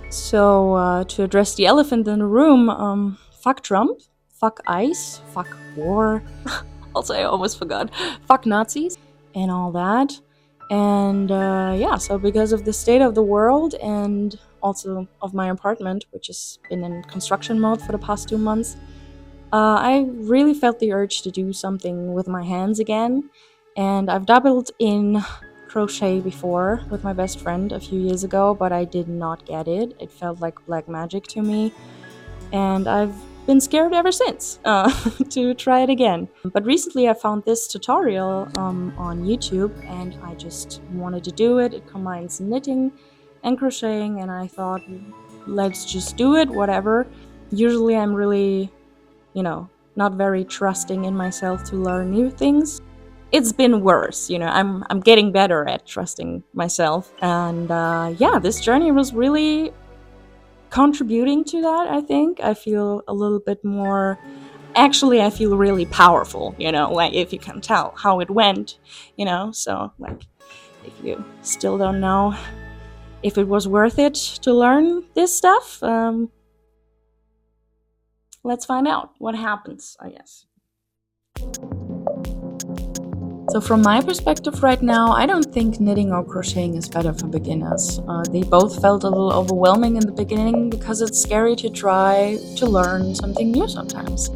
So, to address the elephant in the room, fuck Trump, fuck ICE, fuck war. Also, I almost forgot. Fuck Nazis and all that. And yeah, so because of the state of the world and also of my apartment, which has been in construction mode for the past 2 months, I really felt the urge to do something with my hands again. And I've dabbled in crochet before with my best friend a few years ago, but I did not get it. It felt like black magic to me. And I've been scared ever since to try it again. But recently I found this tutorial on YouTube and I just wanted to do it. It combines knitting and crocheting, and I thought, let's just do it, whatever. Usually I'm really, not very trusting in myself to learn new things. It's been worse, I'm getting better at trusting myself. And yeah, this journey was really contributing to that. I think I feel a little bit more, actually I feel really powerful, like if you can tell how it went, so like if you still don't know if it was worth it to learn this stuff, let's find out what happens, I guess. So from my perspective right now, I don't think knitting or crocheting is better for beginners. They both felt a little overwhelming in the beginning because it's scary to try to learn something new sometimes.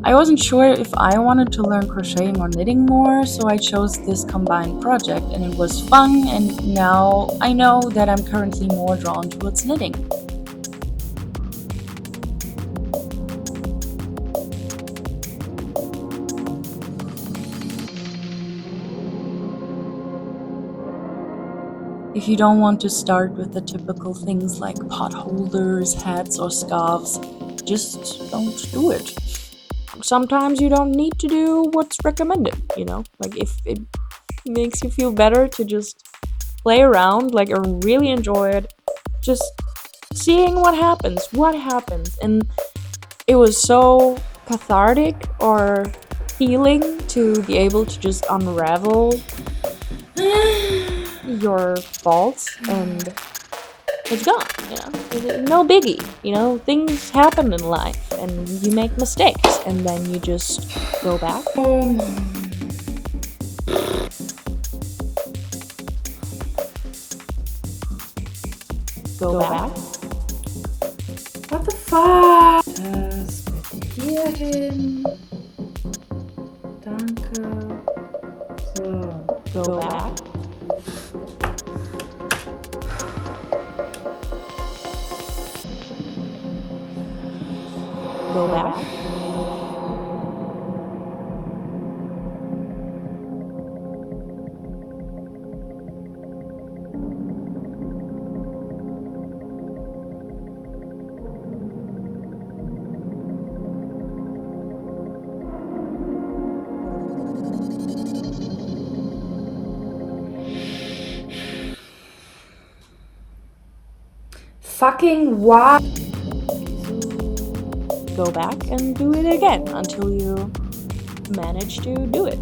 I wasn't sure if I wanted to learn crocheting or knitting more, so I chose this combined project and it was fun, and now I know that I'm currently more drawn towards knitting. If you don't want to start with the typical things like pot holders, hats, or scarves, just don't do it. Sometimes you don't need to do what's recommended, like if it makes you feel better to just play around, like, or really enjoy it, just seeing what happens. And it was so cathartic or healing to be able to just unravel your faults, and it's gone, no biggie, things happen in life and you make mistakes and then you just go back. Go back. What the fuck? Das bitte hier hin. Danke. So, go back. Go back. Fucking why? Go back and do it again until you manage to do it.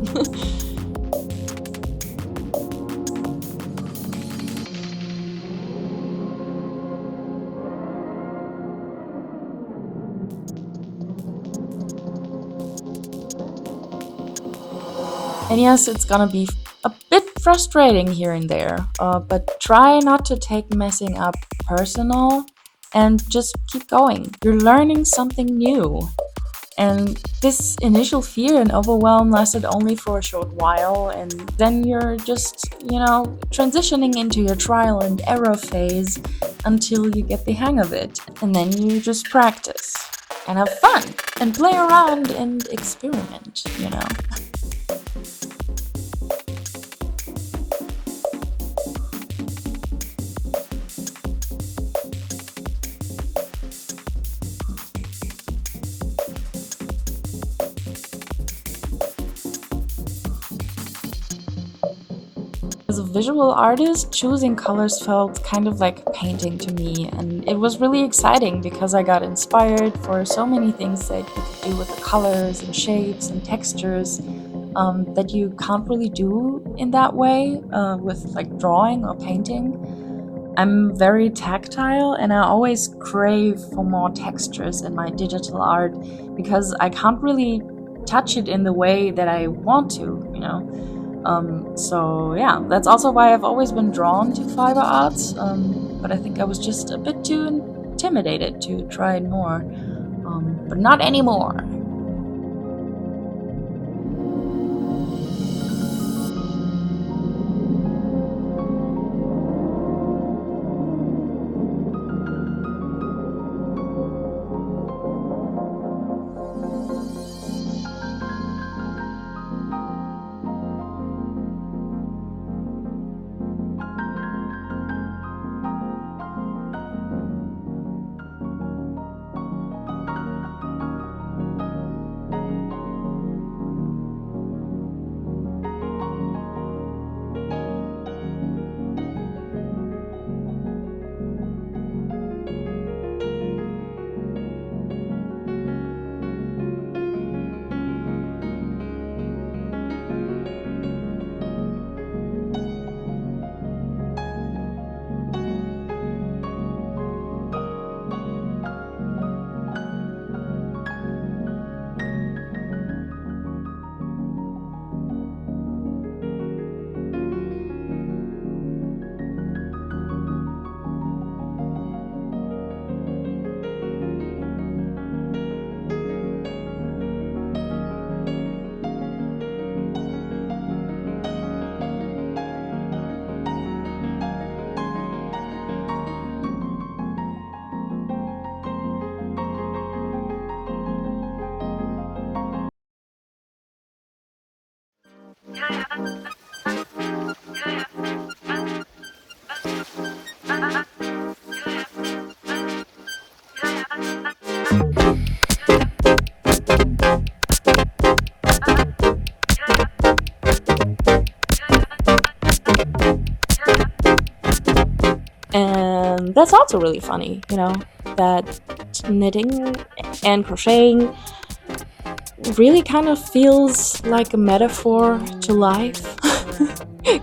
And yes, it's gonna be a bit frustrating here and there, but try not to take messing up personal and just keep going. You're learning something new. And this initial fear and overwhelm lasted only for a short while, and then you're just, transitioning into your trial and error phase until you get the hang of it. And then you just practice and have fun and play around and experiment, As a visual artist, choosing colors felt kind of like painting to me, and it was really exciting because I got inspired for so many things that you could do with the colors and shapes and textures that you can't really do in that way with like drawing or painting. I'm very tactile and I always crave for more textures in my digital art because I can't really touch it in the way that I want to, you know. So yeah, that's also why I've always been drawn to fiber arts, but I think I was just a bit too intimidated to try it more, but not anymore. And that's also really funny, you know, that knitting and crocheting really kind of feels like a metaphor to life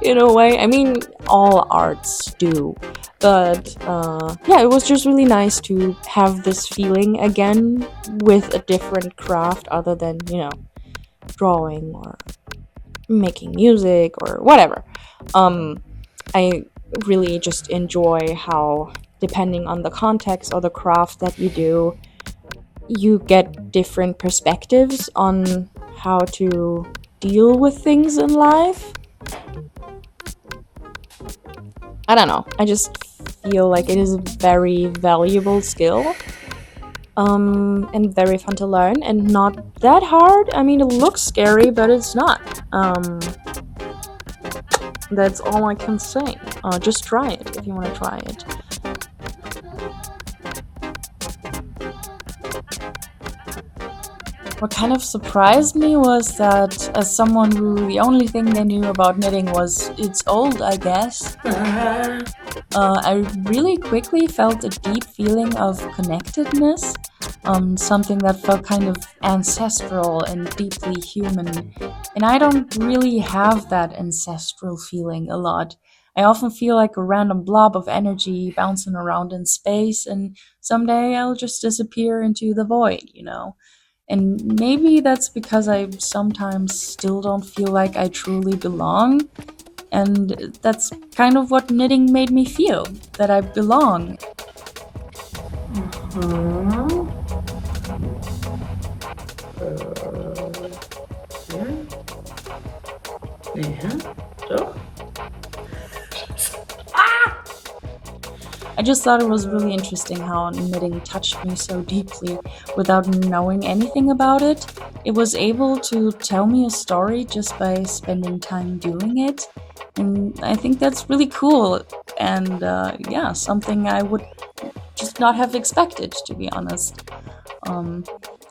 in a way. I mean, all arts do. But yeah, it was just really nice to have this feeling again with a different craft other than, you know, drawing or making music or whatever. I really just enjoy how, depending on the context or the craft that you do, you get different perspectives on how to deal with things in life. I don't know. I just feel like it is a very valuable skill. And very fun to learn and not that hard. I mean, it looks scary, but it's not. That's all I can say. Just try it if you want to try it. What kind of surprised me was that, as someone who the only thing they knew about knitting was it's old, I guess, I really quickly felt a deep feeling of connectedness, something that felt kind of ancestral and deeply human. And I don't really have that ancestral feeling a lot. I often feel like a random blob of energy bouncing around in space, and someday I'll just disappear into the void, you know? And maybe that's because I sometimes still don't feel like I truly belong. And that's kind of what knitting made me feel, that I belong. I just thought it was really interesting how knitting touched me so deeply without knowing anything about it. It was able to tell me a story just by spending time doing it. And I think that's really cool. And yeah, something I would just not have expected, to be honest.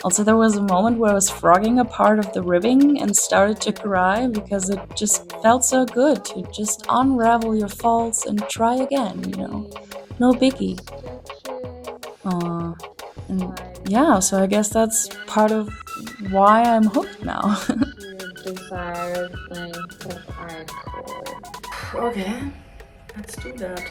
Also, there was a moment where I was frogging a part of the ribbing and started to cry because it just felt so good to just unravel your faults and try again, you know? No biggie. And yeah, so I guess that's part of why I'm hooked now. Desired length of artwork. Okay, let's do that.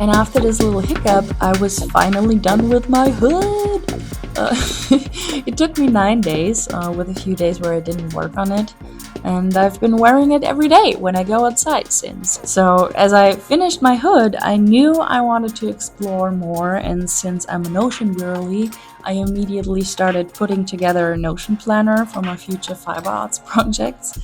And after this little hiccup, I was finally done with my hood. It took me 9 days, with a few days where I didn't work on it. And I've been wearing it every day when I go outside since. So as I finished my hood, I knew I wanted to explore more, and since I'm a Notion girly, I immediately started putting together a Notion planner for my future fiber arts projects.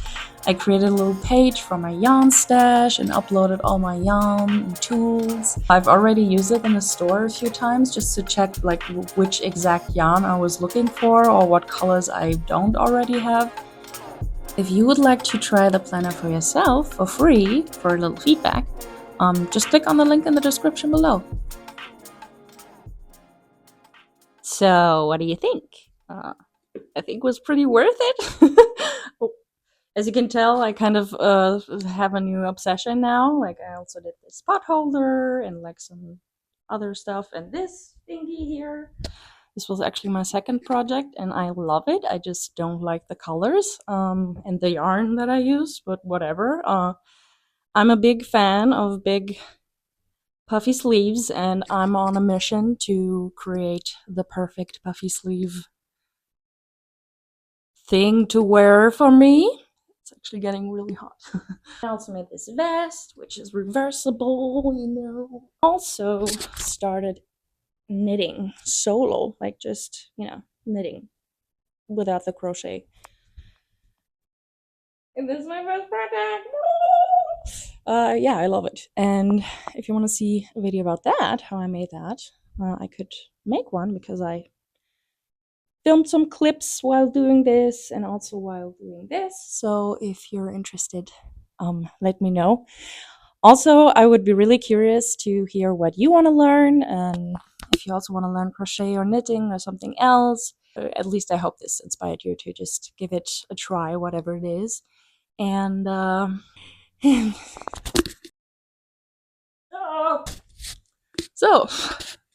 I created a little page for my yarn stash and uploaded all my yarn and tools. I've already used it in the store a few times just to check like which exact yarn I was looking for or what colors I don't already have. If you would like to try the planner for yourself for free for a little feedback, just click on the link in the description below. So, what do you think? I think it was pretty worth it. As you can tell, I kind of have a new obsession now. Like I also did this spot holder and like some other stuff, and this thingy here. This was actually my second project, and I love it. I just don't like the colors and the yarn that I use, but whatever. I'm a big fan of big puffy sleeves, and I'm on a mission to create the perfect puffy sleeve thing to wear for me. It's actually getting really hot. I also made this vest, which is reversible, you know. Also started knitting solo, like just, knitting without the crochet. And this is my first project. Yeah, I love it. And if you want to see a video about that, how I made that, I could make one because I filmed some clips while doing this and also while doing this. So if you're interested, let me know. Also, I would be really curious to hear what you want to learn, and if you also want to learn crochet or knitting or something else. At least I hope this inspired you to just give it a try, whatever it is. And so,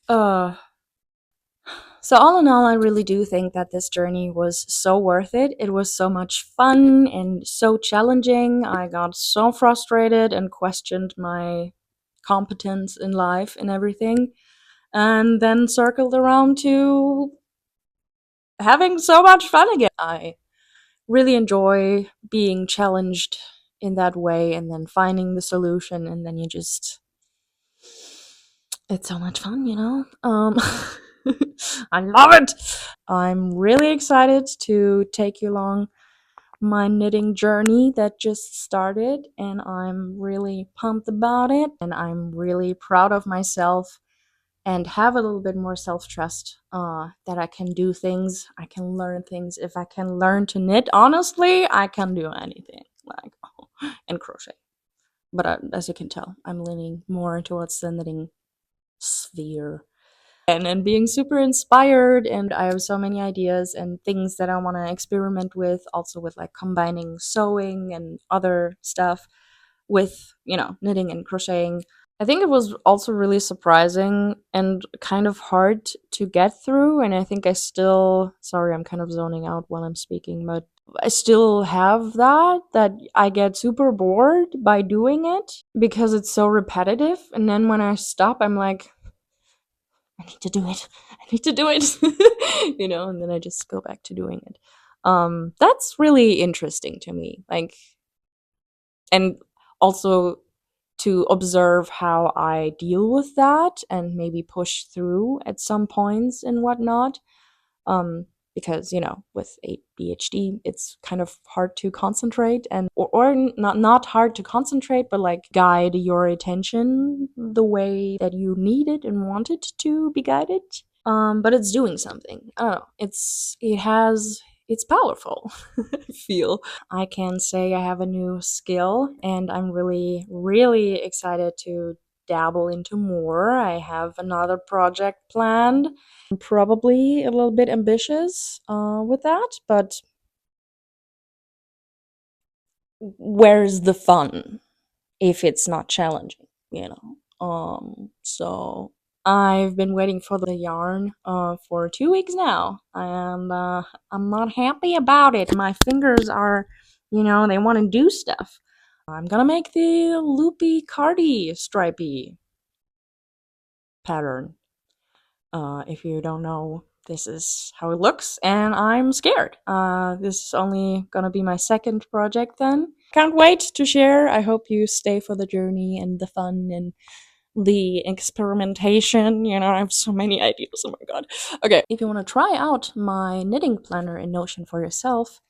uh, So all in all, I really do think that this journey was so worth it. It was so much fun and so challenging. I got so frustrated and questioned my competence in life and everything. And then circled around to having so much fun again. I really enjoy being challenged in that way and then finding the solution, and then you just it's so much fun, you know? I love it! I'm really excited to take you along my knitting journey that just started, and I'm really pumped about it, and I'm really proud of myself and have a little bit more self-trust that I can do things, I can learn things. If I can learn to knit, honestly, I can do anything, like, and crochet. But as you can tell, I'm leaning more towards the knitting sphere and being super inspired, and I have so many ideas and things that I want to experiment with, also with like combining sewing and other stuff with knitting and crocheting. I think it was also really surprising and kind of hard to get through, and I think I still, sorry, I'm kind of zoning out while I'm speaking, but I still have that I get super bored by doing it because it's so repetitive, and then when I stop I'm like, I need to do it. I need to do it. And then I just go back to doing it. That's really interesting to me. Like, and also to observe how I deal with that and maybe push through at some points and whatnot. Because with ADHD, it's kind of hard to concentrate, and or not hard to concentrate, but like guide your attention the way that you need it and want it to be guided. But it's doing something. I don't know. It's powerful. I feel I can say I have a new skill, and I'm really really excited to dabble into more. I have another project planned. I'm probably a little bit ambitious with that, but where's the fun if it's not challenging, So I've been waiting for the yarn for 2 weeks now, and I'm not happy about it. My fingers are, they want to do stuff. I'm gonna make the loopy cardi stripy pattern. If you don't know, this is how it looks, and I'm scared. This is only gonna be my second project then. Can't wait to share. I hope you stay for the journey and the fun and the experimentation. I have so many ideas. Oh my god. Okay, if you want to try out my knitting planner in Notion for yourself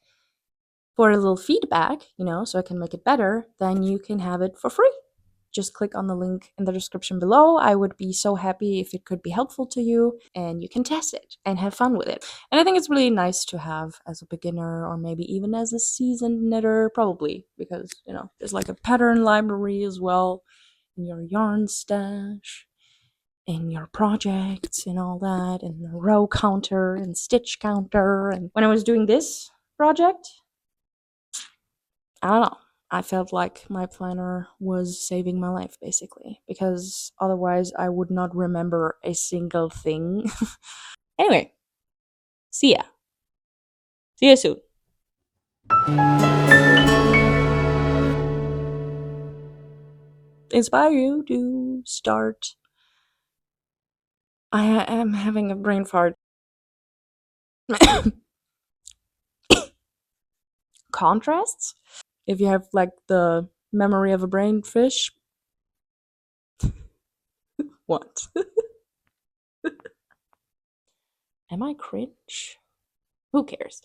for a little feedback, so I can make it better, then you can have it for free. Just click on the link in the description below. I would be so happy if it could be helpful to you, and you can test it and have fun with it. And I think it's really nice to have as a beginner, or maybe even as a seasoned knitter, probably, because there's like a pattern library as well in your yarn stash, in your projects and all that, and the row counter and stitch counter. And when I was doing this project, I don't know, I felt like my planner was saving my life, basically, because otherwise I would not remember a single thing. Anyway, see ya. See you soon. Inspire you to start. I am having a brain fart. Contrasts? If you have like the memory of a brain fish. What? Am I cringe? Who cares?